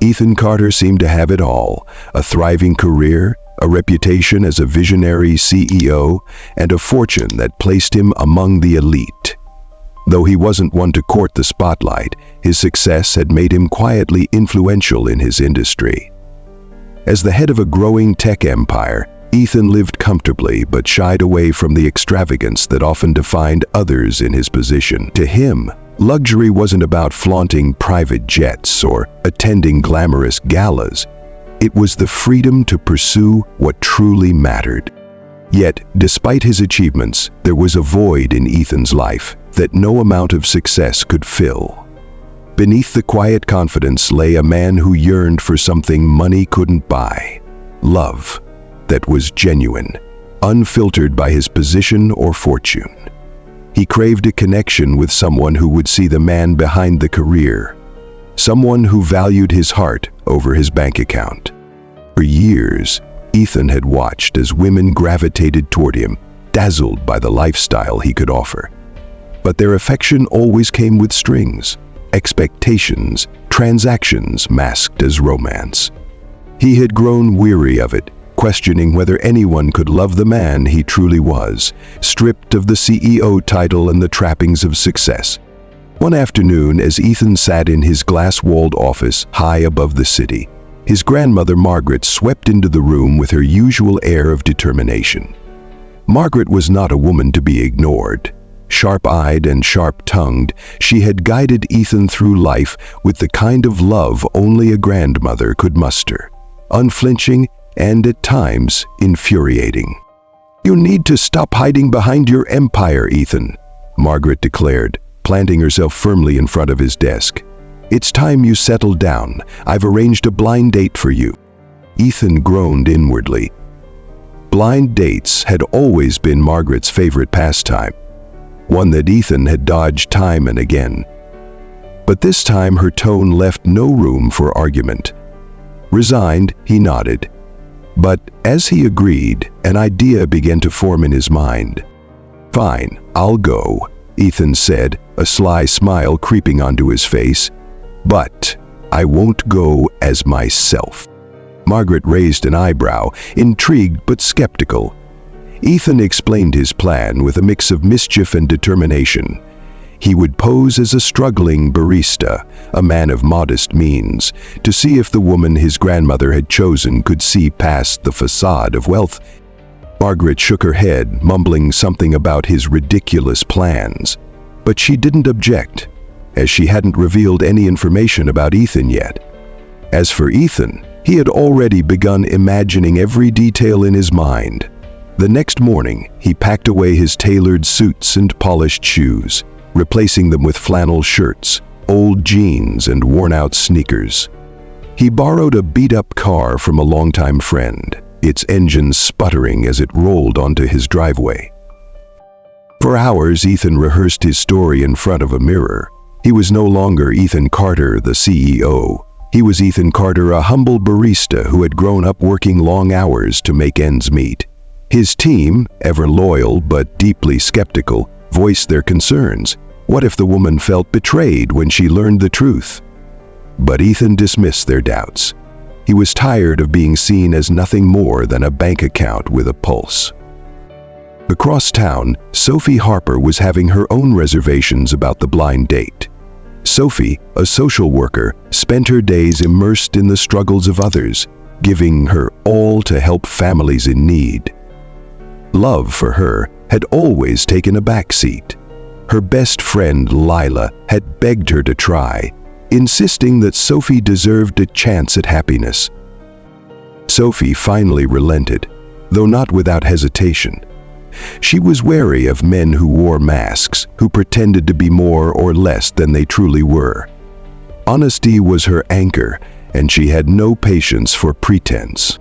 Ethan Carter seemed to have it all: a thriving career, a reputation as a visionary CEO, and a fortune that placed him among the elite. Though he wasn't one to court the spotlight, his success had made him quietly influential in his industry. As the head of a growing tech empire, Ethan lived comfortably but shied away from the extravagance that often defined others in his position. To him, luxury wasn't about flaunting private jets or attending glamorous galas. It was the freedom to pursue what truly mattered. Yet, despite his achievements, there was a void in Ethan's life that no amount of success could fill. Beneath the quiet confidence lay a man who yearned for something money couldn't buy: love that was genuine, unfiltered by his position or fortune. He craved a connection with someone who would see the man behind the career, someone who valued his heart over his bank account. For years, Ethan had watched as women gravitated toward him, dazzled by the lifestyle he could offer. But their affection always came with strings, expectations, transactions masked as romance. He had grown weary of it, questioning whether anyone could love the man he truly was, stripped of the CEO title and the trappings of success. One afternoon, as Ethan sat in his glass-walled office high above the city, his grandmother Margaret swept into the room with her usual air of determination. Margaret was not a woman to be ignored. Sharp-eyed and sharp-tongued, she had guided Ethan through life with the kind of love only a grandmother could muster, unflinching and at times infuriating. "You need to stop hiding behind your empire, Ethan," Margaret declared, planting herself firmly in front of his desk. "It's time you settled down. I've arranged a blind date for you." Ethan groaned inwardly. Blind dates had always been Margaret's favorite pastime, one that Ethan had dodged time and again. But this time her tone left no room for argument. Resigned, he nodded. But as he agreed, an idea began to form in his mind. "Fine, I'll go," Ethan said, a sly smile creeping onto his face. "But I won't go as myself." Margaret raised an eyebrow, intrigued but skeptical. Ethan explained his plan with a mix of mischief and determination. He would pose as a struggling barista, a man of modest means, to see if the woman his grandmother had chosen could see past the facade of wealth. Margaret shook her head, mumbling something about his ridiculous plans. But she didn't object, as she hadn't revealed any information about Ethan yet. As for Ethan, he had already begun imagining every detail in his mind. The next morning, he packed away his tailored suits and polished shoes, replacing them with flannel shirts, old jeans, and worn-out sneakers. He borrowed a beat-up car from a longtime friend, its engine sputtering as it rolled onto his driveway. For hours, Ethan rehearsed his story in front of a mirror. He was no longer Ethan Carter, the CEO. He was Ethan Carter, a humble barista who had grown up working long hours to make ends meet. His team, ever loyal but deeply skeptical, voiced their concerns. What if the woman felt betrayed when she learned the truth? But Ethan dismissed their doubts. He was tired of being seen as nothing more than a bank account with a pulse. Across town, Sophie Harper was having her own reservations about the blind date. Sophie, a social worker, spent her days immersed in the struggles of others, giving her all to help families in need. Love for her had always taken a backseat. Her best friend, Lila, had begged her to try, insisting that Sophie deserved a chance at happiness. Sophie finally relented, though not without hesitation. She was wary of men who wore masks, who pretended to be more or less than they truly were. Honesty was her anchor, and she had no patience for pretense.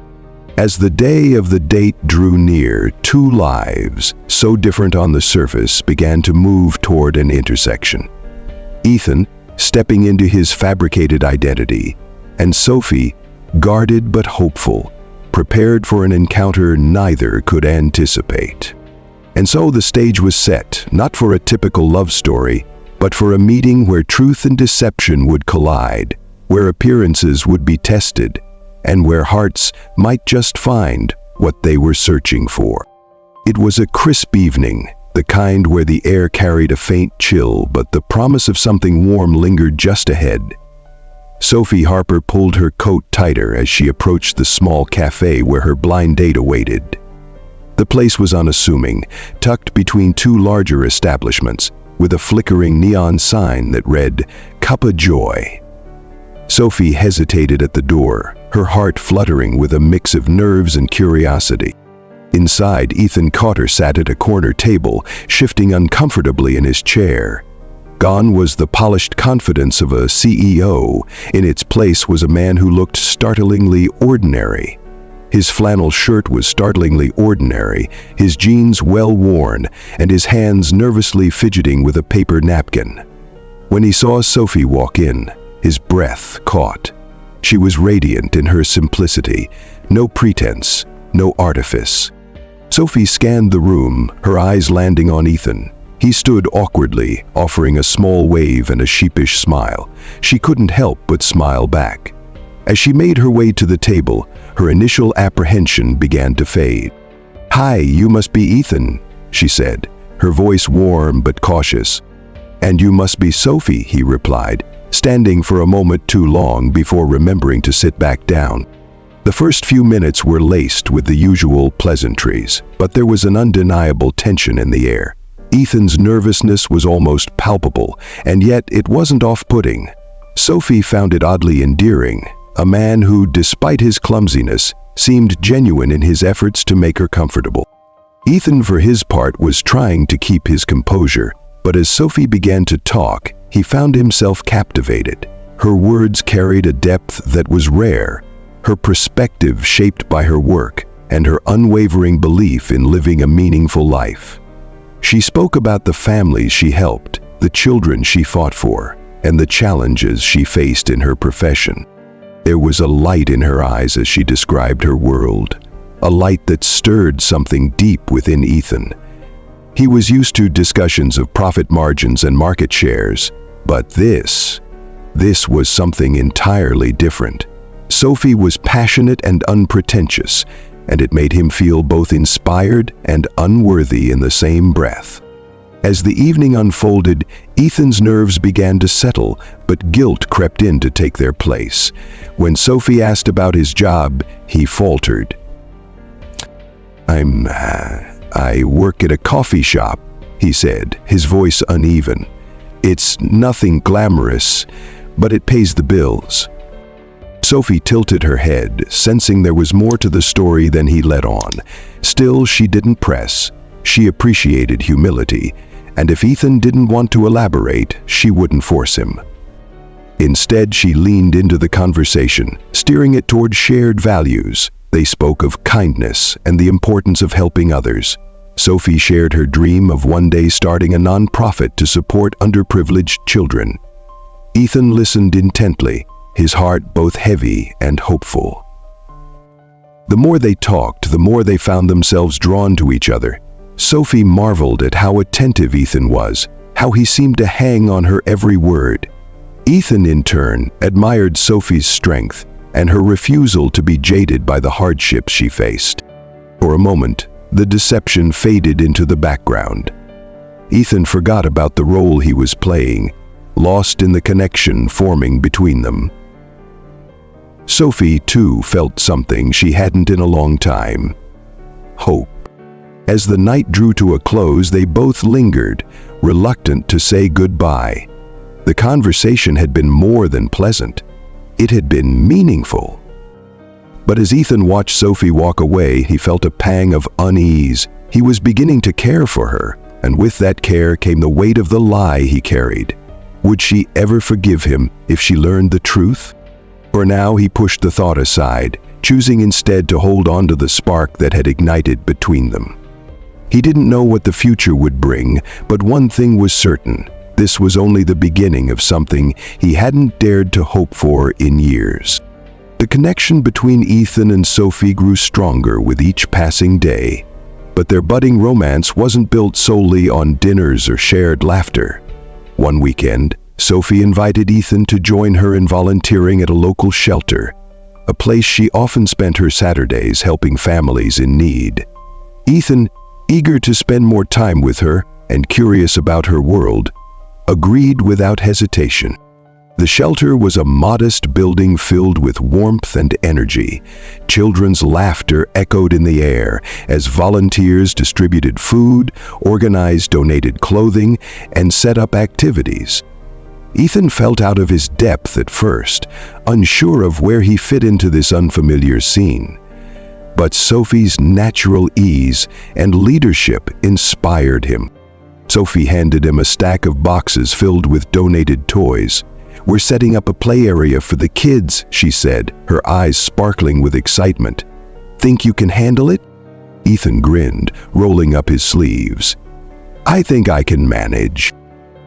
As the day of the date drew near, two lives, so different on the surface, began to move toward an intersection. Ethan, stepping into his fabricated identity, and Sophie, guarded but hopeful, prepared for an encounter neither could anticipate. And so the stage was set, not for a typical love story, but for a meeting where truth and deception would collide, where appearances would be tested, and where hearts might just find what they were searching for. It was a crisp evening, the kind where the air carried a faint chill, but the promise of something warm lingered just ahead. Sophie Harper pulled her coat tighter as she approached the small cafe where her blind date awaited. The place was unassuming, tucked between two larger establishments, with a flickering neon sign that read, "Cup of Joy." Sophie hesitated at the door, her heart fluttering with a mix of nerves and curiosity. Inside, Ethan Cotter sat at a corner table, shifting uncomfortably in his chair. Gone was the polished confidence of a CEO. In its place was a man who looked startlingly ordinary. His flannel shirt was startlingly ordinary, his jeans well-worn, and his hands nervously fidgeting with a paper napkin. When he saw Sophie walk in, his breath caught. She was radiant in her simplicity, no pretense, no artifice. Sophie scanned the room, her eyes landing on Ethan. He stood awkwardly, offering a small wave and a sheepish smile. She couldn't help but smile back. As she made her way to the table, her initial apprehension began to fade. "Hi, you must be Ethan," she said, her voice warm but cautious. "And you must be Sophie," he replied, standing for a moment too long before remembering to sit back down. The first few minutes were laced with the usual pleasantries, but there was an undeniable tension in the air. Ethan's nervousness was almost palpable, and yet it wasn't off-putting. Sophie found it oddly endearing, a man who, despite his clumsiness, seemed genuine in his efforts to make her comfortable. Ethan, for his part, was trying to keep his composure, but as Sophie began to talk, he found himself captivated. Her words carried a depth that was rare, her perspective shaped by her work, and her unwavering belief in living a meaningful life. She spoke about the families she helped, the children she fought for, and the challenges she faced in her profession. There was a light in her eyes as she described her world, a light that stirred something deep within Ethan. He was used to discussions of profit margins and market shares, but this was something entirely different. Sophie was passionate and unpretentious, and it made him feel both inspired and unworthy in the same breath. As the evening unfolded, Ethan's nerves began to settle, but guilt crept in to take their place. When Sophie asked about his job, he faltered. I work at a coffee shop," he said, his voice uneven. "It's nothing glamorous, but it pays the bills." Sophie tilted her head, sensing there was more to the story than he let on. Still, she didn't press. She appreciated humility, and if Ethan didn't want to elaborate, she wouldn't force him. Instead, she leaned into the conversation, steering it toward shared values. They spoke of kindness and the importance of helping others. Sophie shared her dream of one day starting a nonprofit to support underprivileged children. Ethan listened intently, his heart both heavy and hopeful. The more they talked, the more they found themselves drawn to each other. Sophie marveled at how attentive Ethan was, how he seemed to hang on her every word. Ethan, in turn, admired Sophie's strength and her refusal to be jaded by the hardships she faced. For a moment, the deception faded into the background. Ethan forgot about the role he was playing, lost in the connection forming between them. Sophie, too, felt something she hadn't in a long time: hope. As the night drew to a close, they both lingered, reluctant to say goodbye. The conversation had been more than pleasant. It had been meaningful. But as Ethan watched Sophie walk away, he felt a pang of unease. He was beginning to care for her, and with that care came the weight of the lie he carried. Would she ever forgive him if she learned the truth? For now, he pushed the thought aside, choosing instead to hold on to the spark that had ignited between them. He didn't know what the future would bring, but one thing was certain: this was only the beginning of something he hadn't dared to hope for in years. The connection between Ethan and Sophie grew stronger with each passing day, but their budding romance wasn't built solely on dinners or shared laughter. One weekend, Sophie invited Ethan to join her in volunteering at a local shelter, a place she often spent her Saturdays helping families in need. Ethan, eager to spend more time with her and curious about her world, agreed without hesitation. The shelter was a modest building filled with warmth and energy. Children's laughter echoed in the air as volunteers distributed food, organized donated clothing, and set up activities. Ethan felt out of his depth at first, unsure of where he fit into this unfamiliar scene. But Sophie's natural ease and leadership inspired him. Sophie handed him a stack of boxes filled with donated toys. "We're setting up a play area for the kids," she said, her eyes sparkling with excitement. "Think you can handle it?" Ethan grinned, rolling up his sleeves. "I think I can manage."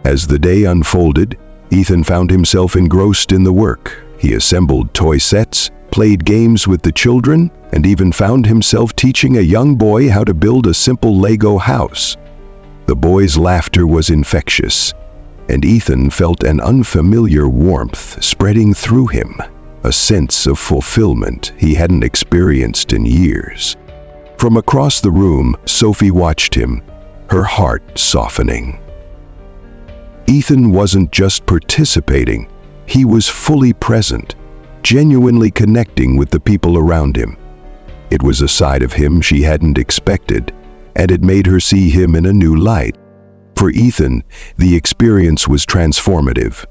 As the day unfolded, Ethan found himself engrossed in the work. He assembled toy sets, played games with the children, and even found himself teaching a young boy how to build a simple Lego house. The boy's laughter was infectious, and Ethan felt an unfamiliar warmth spreading through him, a sense of fulfillment he hadn't experienced in years. From across the room, Sophie watched him, her heart softening. Ethan wasn't just participating, he was fully present, genuinely connecting with the people around him. It was a side of him she hadn't expected, and it made her see him in a new light. For Ethan, the experience was transformative.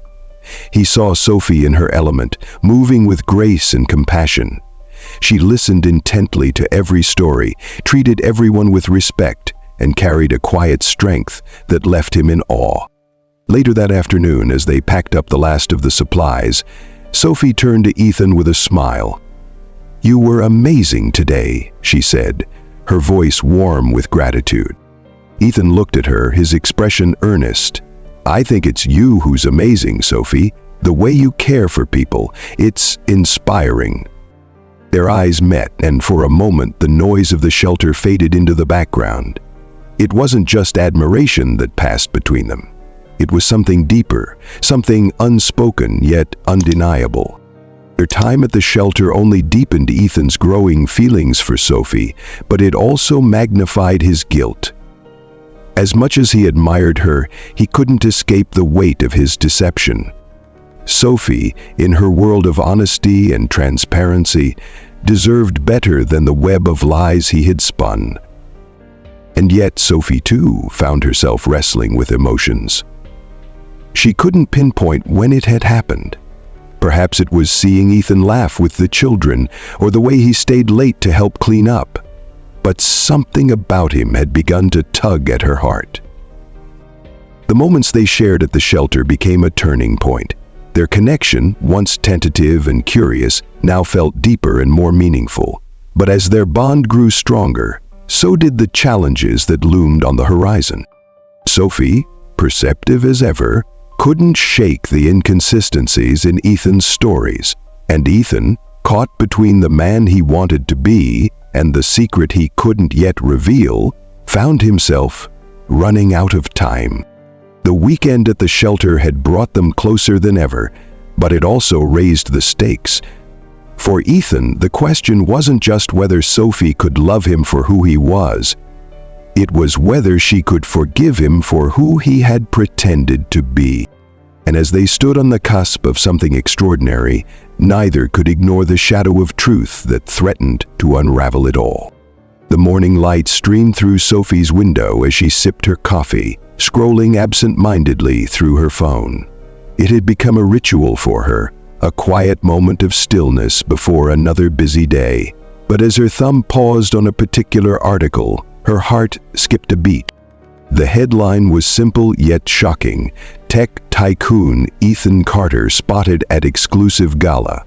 He saw Sophie in her element, moving with grace and compassion. She listened intently to every story, treated everyone with respect, and carried a quiet strength that left him in awe. Later that afternoon, as they packed up the last of the supplies, Sophie turned to Ethan with a smile. "You were amazing today," she said, her voice warm with gratitude. Ethan looked at her, his expression earnest. "I think it's you who's amazing, Sophie. The way you care for people, it's inspiring." Their eyes met, and for a moment the noise of the shelter faded into the background. It wasn't just admiration that passed between them. It was something deeper, something unspoken yet undeniable. Their time at the shelter only deepened Ethan's growing feelings for Sophie, but it also magnified his guilt. As much as he admired her, he couldn't escape the weight of his deception. Sophie, in her world of honesty and transparency, deserved better than the web of lies he had spun. And yet Sophie, too, found herself wrestling with emotions. She couldn't pinpoint when it had happened. Perhaps it was seeing Ethan laugh with the children, or the way he stayed late to help clean up. But something about him had begun to tug at her heart. The moments they shared at the shelter became a turning point. Their connection, once tentative and curious, now felt deeper and more meaningful. But as their bond grew stronger, so did the challenges that loomed on the horizon. Sophie, perceptive as ever, couldn't shake the inconsistencies in Ethan's stories, and Ethan, caught between the man he wanted to be and the secret he couldn't yet reveal, found himself running out of time. The weekend at the shelter had brought them closer than ever, but it also raised the stakes. For Ethan, the question wasn't just whether Sophie could love him for who he was. It was whether she could forgive him for who he had pretended to be. And as they stood on the cusp of something extraordinary, neither could ignore the shadow of truth that threatened to unravel it all. The morning light streamed through Sophie's window as she sipped her coffee, scrolling absent-mindedly through her phone. It had become a ritual for her, a quiet moment of stillness before another busy day. But as her thumb paused on a particular article, her heart skipped a beat. The headline was simple yet shocking: Tech Tycoon Ethan Carter spotted at exclusive gala.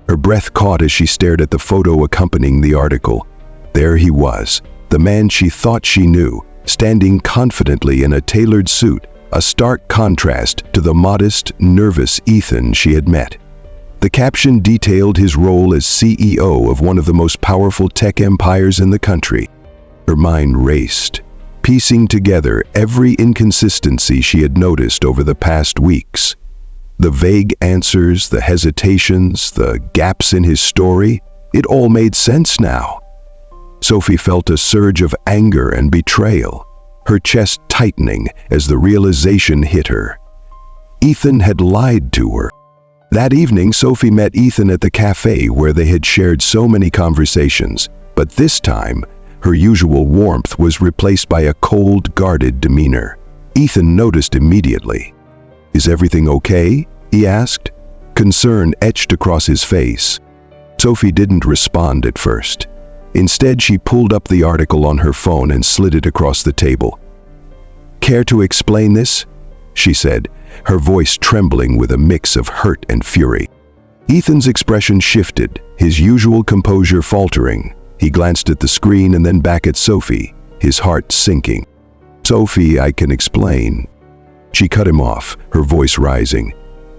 Her breath caught as she stared at the photo accompanying the article. There he was, the man she thought she knew, standing confidently in a tailored suit, a stark contrast to the modest, nervous Ethan she had met. The caption detailed his role as CEO of one of the most powerful tech empires in the country. Her mind raced, piecing together every inconsistency she had noticed over the past weeks. The vague answers, the hesitations, the gaps in his story, it all made sense now. Sophie felt a surge of anger and betrayal, her chest tightening as the realization hit her. Ethan had lied to her. That evening, Sophie met Ethan at the cafe where they had shared so many conversations, but this time, her usual warmth was replaced by a cold, guarded demeanor. Ethan noticed immediately. "Is everything okay?" he asked. Concern etched across his face. Sophie didn't respond at first. Instead, she pulled up the article on her phone and slid it across the table. "Care to explain this?" she said, her voice trembling with a mix of hurt and fury. Ethan's expression shifted, his usual composure faltering. He glanced at the screen and then back at Sophie, his heart sinking. "Sophie, I can explain." She cut him off, her voice rising.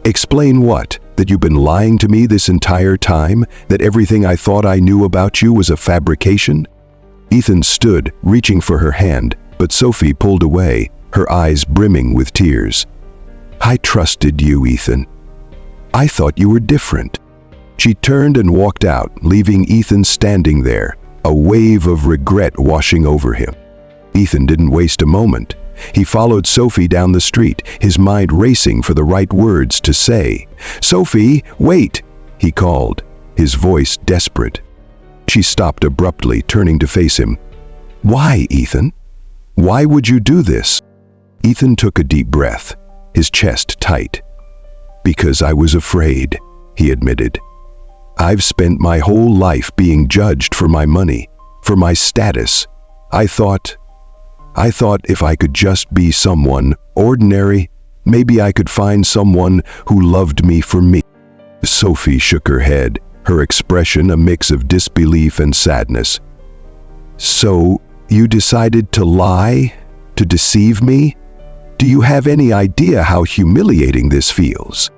"Explain what? That you've been lying to me this entire time? That everything I thought I knew about you was a fabrication?" Ethan stood, reaching for her hand, but Sophie pulled away, her eyes brimming with tears. "I trusted you, Ethan. I thought you were different." She turned and walked out, leaving Ethan standing there, a wave of regret washing over him. Ethan didn't waste a moment. He followed Sophie down the street, his mind racing for the right words to say. "Sophie, wait!" he called, his voice desperate. She stopped abruptly, turning to face him. "Why, Ethan? Why would you do this?" Ethan took a deep breath, his chest tight. "Because I was afraid," he admitted. "I've spent my whole life being judged for my money, for my status. I thought if I could just be someone ordinary, maybe I could find someone who loved me for me." Sophie shook her head, her expression a mix of disbelief and sadness. "So, you decided to lie? To deceive me? Do you have any idea how humiliating this feels?"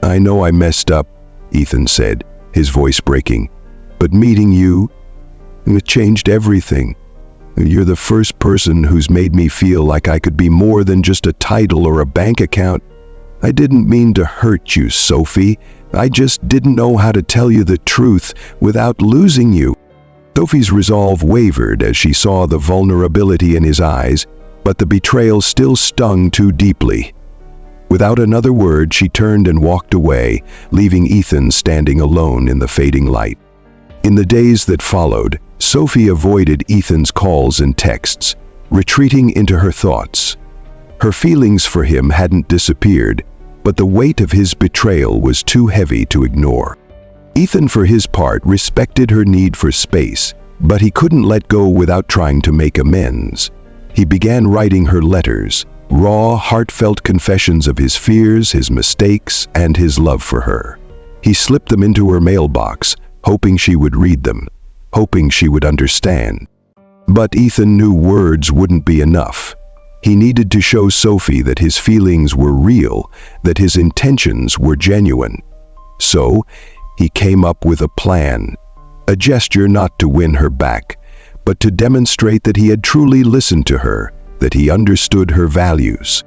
"I know I messed up," Ethan said, his voice breaking. "But meeting you, it changed everything. You're the first person who's made me feel like I could be more than just a title or a bank account. I didn't mean to hurt you, Sophie. I just didn't know how to tell you the truth without losing you." Sophie's resolve wavered as she saw the vulnerability in his eyes, but the betrayal still stung too deeply. Without another word, she turned and walked away, leaving Ethan standing alone in the fading light. In the days that followed, Sophie avoided Ethan's calls and texts, retreating into her thoughts. Her feelings for him hadn't disappeared, but the weight of his betrayal was too heavy to ignore. Ethan, for his part, respected her need for space, but he couldn't let go without trying to make amends. He began writing her letters, raw, heartfelt confessions of his fears, his mistakes, and his love for her. He slipped them into her mailbox, hoping she would read them, hoping she would understand. But Ethan knew words wouldn't be enough. He needed to show Sophie that his feelings were real, that his intentions were genuine. So, he came up with a plan, a gesture not to win her back, but to demonstrate that he had truly listened to her, that he understood her values.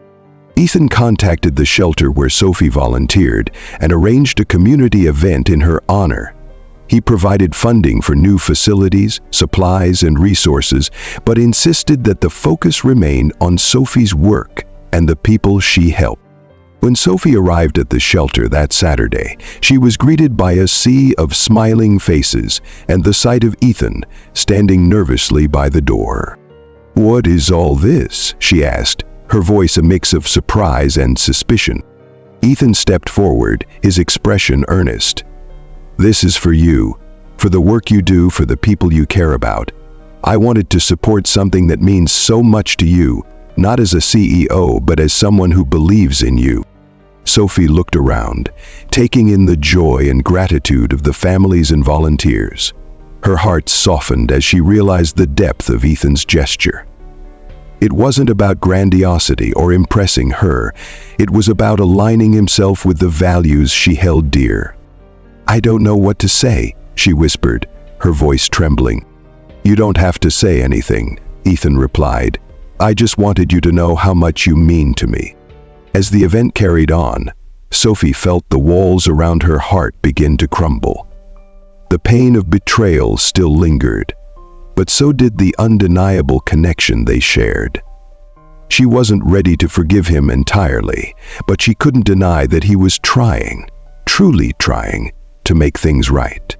Ethan contacted the shelter where Sophie volunteered and arranged a community event in her honor. He provided funding for new facilities, supplies, and resources, but insisted that the focus remain on Sophie's work and the people she helped. When Sophie arrived at the shelter that Saturday, she was greeted by a sea of smiling faces and the sight of Ethan standing nervously by the door. "What is all this?" she asked, her voice a mix of surprise and suspicion. Ethan stepped forward, his expression earnest. "This is for you, for the work you do for the people you care about. I wanted to support something that means so much to you, not as a CEO, but as someone who believes in you." Sophie looked around, taking in the joy and gratitude of the families and volunteers. Her heart softened as she realized the depth of Ethan's gesture. It wasn't about grandiosity or impressing her. It was about aligning himself with the values she held dear. "I don't know what to say," she whispered, her voice trembling. "You don't have to say anything," Ethan replied. "I just wanted you to know how much you mean to me." As the event carried on, Sophie felt the walls around her heart begin to crumble. The pain of betrayal still lingered, but so did the undeniable connection they shared. She wasn't ready to forgive him entirely, but she couldn't deny that he was trying, truly trying, to make things right.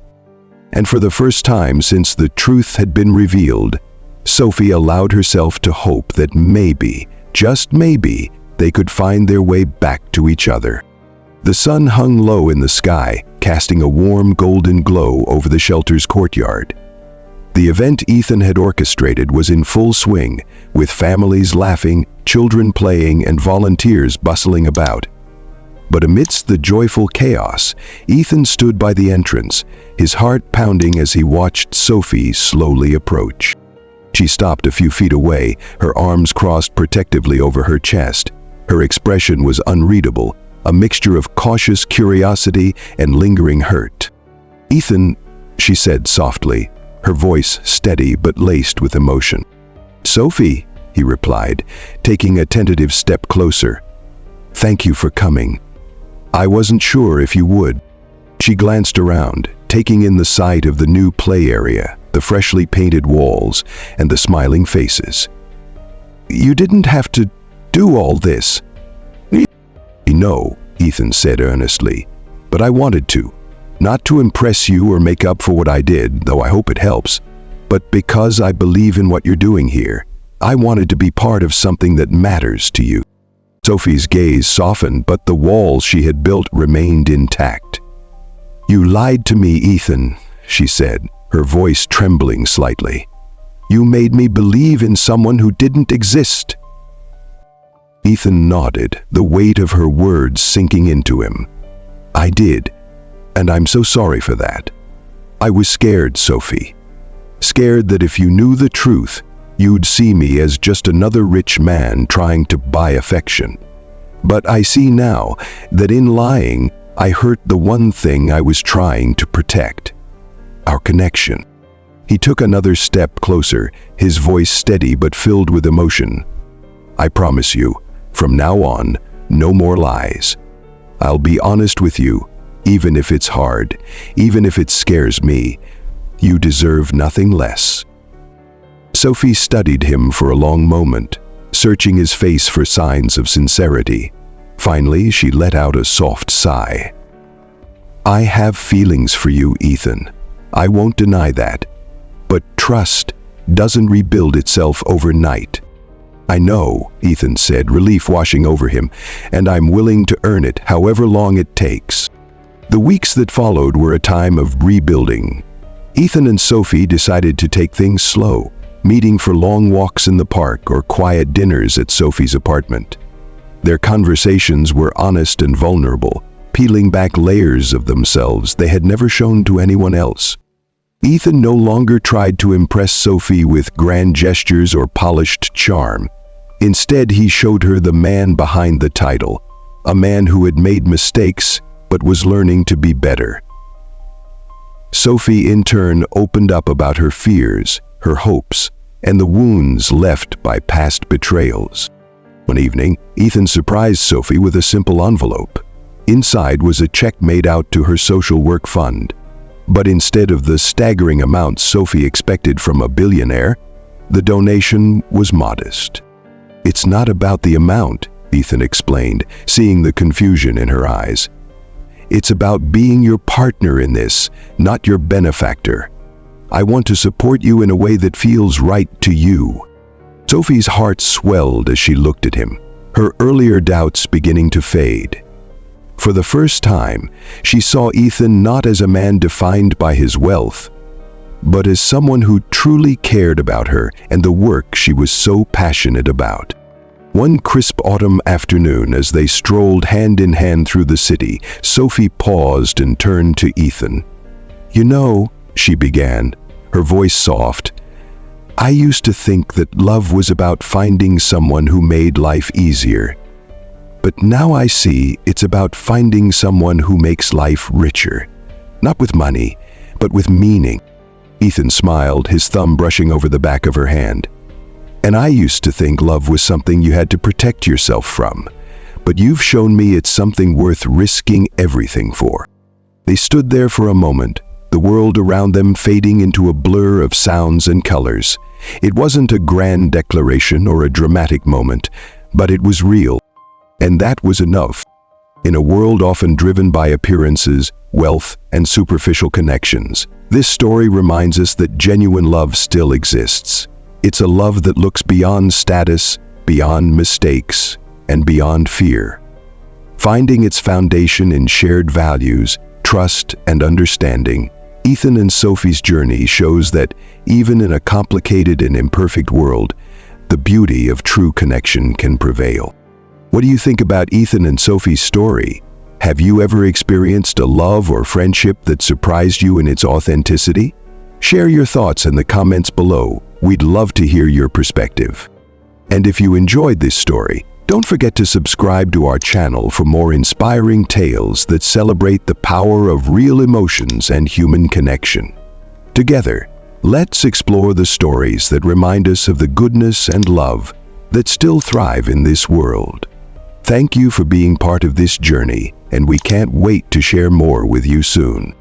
And for the first time since the truth had been revealed, Sophie allowed herself to hope that maybe, just maybe, they could find their way back to each other. The sun hung low in the sky, casting a warm golden glow over the shelter's courtyard. The event Ethan had orchestrated was in full swing, with families laughing, children playing, and volunteers bustling about. But amidst the joyful chaos, Ethan stood by the entrance, his heart pounding as he watched Sophie slowly approach. She stopped a few feet away, her arms crossed protectively over her chest. Her expression was unreadable, a mixture of cautious curiosity and lingering hurt. "Ethan," she said softly, her voice steady but laced with emotion. "Sophie," he replied, taking a tentative step closer. "Thank you for coming. I wasn't sure if you would." She glanced around, taking in the sight of the new play area, the freshly painted walls, and the smiling faces. "You didn't have to do all this." "No," Ethan said earnestly, "but I wanted to. Not to impress you or make up for what I did, though I hope it helps, but because I believe in what you're doing here. I wanted to be part of something that matters to you." Sophie's gaze softened, but the walls she had built remained intact. "You lied to me, Ethan," she said, her voice trembling slightly. "You made me believe in someone who didn't exist." Ethan nodded, the weight of her words sinking into him. "I did. And I'm so sorry for that. I was scared, Sophie. Scared that if you knew the truth, you'd see me as just another rich man trying to buy affection. But I see now that in lying, I hurt the one thing I was trying to protect. Our connection." He took another step closer, his voice steady but filled with emotion. "I promise you, from now on, no more lies. I'll be honest with you. Even if it's hard, even if it scares me, you deserve nothing less." Sophie studied him for a long moment, searching his face for signs of sincerity. Finally, she let out a soft sigh. "I have feelings for you, Ethan. I won't deny that. But trust doesn't rebuild itself overnight." "I know," Ethan said, relief washing over him, "and I'm willing to earn it however long it takes." The weeks that followed were a time of rebuilding. Ethan and Sophie decided to take things slow, meeting for long walks in the park or quiet dinners at Sophie's apartment. Their conversations were honest and vulnerable, peeling back layers of themselves they had never shown to anyone else. Ethan no longer tried to impress Sophie with grand gestures or polished charm. Instead, he showed her the man behind the title, a man who had made mistakes but was learning to be better. Sophie, in turn, opened up about her fears, her hopes, and the wounds left by past betrayals. One evening, Ethan surprised Sophie with a simple envelope. Inside was a check made out to her social work fund. But instead of the staggering amount Sophie expected from a billionaire, the donation was modest. "It's not about the amount," Ethan explained, seeing the confusion in her eyes. "It's about being your partner in this, not your benefactor. I want to support you in a way that feels right to you." Sophie's heart swelled as she looked at him, her earlier doubts beginning to fade. For the first time, she saw Ethan not as a man defined by his wealth, but as someone who truly cared about her and the work she was so passionate about. One crisp autumn afternoon, as they strolled hand in hand through the city, Sophie paused and turned to Ethan. "You know," she began, her voice soft, "I used to think that love was about finding someone who made life easier. But now I see it's about finding someone who makes life richer. Not with money, but with meaning." Ethan smiled, his thumb brushing over the back of her hand. "And I used to think love was something you had to protect yourself from. but you've shown me it's something worth risking everything for." They stood there for a moment, the world around them fading into a blur of sounds and colors. It wasn't a grand declaration or a dramatic moment, but it was real. And that was enough. In a world often driven by appearances, wealth, and superficial connections, this story reminds us that genuine love still exists. It's a love that looks beyond status, beyond mistakes, and beyond fear. Finding its foundation in shared values, trust, and understanding, Ethan and Sophie's journey shows that even in a complicated and imperfect world, the beauty of true connection can prevail. What do you think about Ethan and Sophie's story? Have you ever experienced a love or friendship that surprised you in its authenticity? Share your thoughts in the comments below. We'd love to hear your perspective. And if you enjoyed this story, don't forget to subscribe to our channel for more inspiring tales that celebrate the power of real emotions and human connection. Together, let's explore the stories that remind us of the goodness and love that still thrive in this world. Thank you for being part of this journey, and we can't wait to share more with you soon.